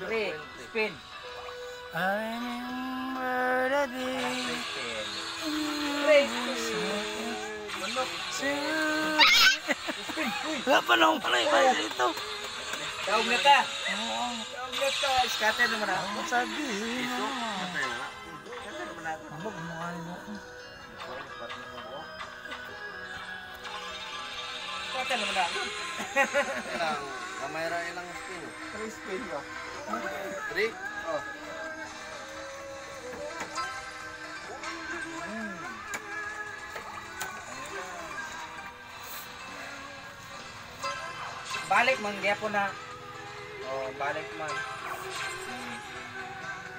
3, spin. I remember the day. Manok. Spin. Uy. Wala pa nang pala ito. Daog na ka. Daog na ka. Scatter naman ako. Ang sabi. Scatter naman ako. Mabag mo kanin mo. Scatter naman ako. Kamera ilang spin. 3 spin ko. 3? Oh. Balik man gyapon na. Oh, balik man.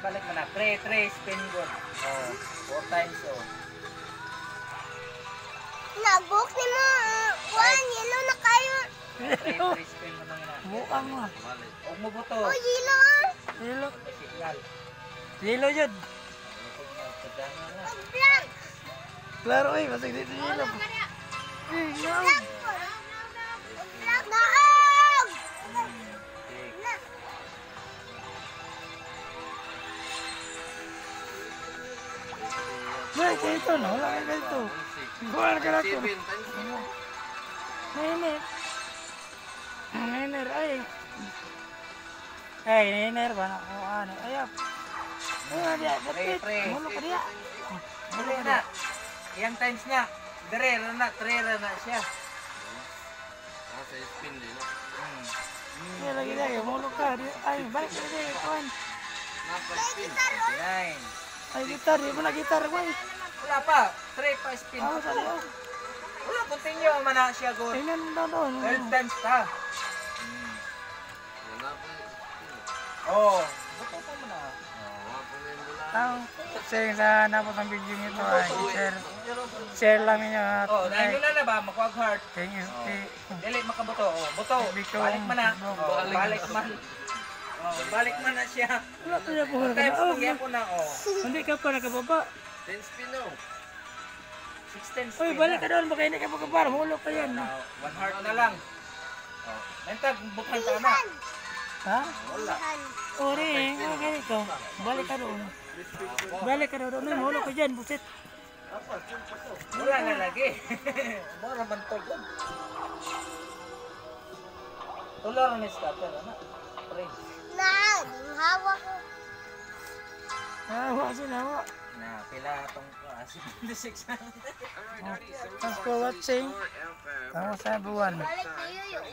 Balik man na. 3 spin good. Oh, 4 times oh. Nabuk ni mo. Kuan, yellow na kayo. 3 spin mo nang na. Bukang mo. Og mo buto. O, yellow ah. Lilo. Signal. Lilo yun. O, black. Klaro eh. Masag dito lilo. Eh, yaw. Black na og. Wala ka ito no. Wala ka ito. Wala ka na ito. 7 times. Niner. Niner ay. Ay, niner ba na? O ano? Ayap. Ay, dia. Batit. Mulo ka dia. Muli na. Iyang times niya. Dire na, 3 na siya. Sa spin din. Ay, lagi dia. Mulo ka. Ay, balik ka dia. Kuhan. Napa spin. 9. Ay, gitar. Di mo na gitar. Kuhan. Wala pa. 3 pa spin. Ako sa liyo. Wala, continue man na siya good. Ay, nan doon. 12 times ta. Napa spin. Oh, buto pa mo na. Wapa na yung mula. Ang sayang sa napot ang video nito ay share lang ninyo at Oh, dahil na na ba makuha heart. thank you. Dili makabuto. Oh, buto. Biko. Balik man na. Oh, balik man. Oh, balik man na siya. Wala pa niya po. Times Oh, kung yan po na. Oh, hindi ka pa nakababa. 10 spin no. 16 Uy, spin balik na. ka doon. Baka hindi ka magkabar. Hulog ka yan. Now, 1 heart na lang. Oh, mentag bukhan ka na. Ha? Wala. Ori, ganito. Balik ka doon. Balik ka doon. Uy, hulog ka dyan. Busit. Wala na lagi. Mura man to good. Tular ni scatter na. Pray. Na, hawak ko. Hawa sila, hawa. Na pila tong 76. Thanks for watching. Tama sa buwan. Balik kayo yun.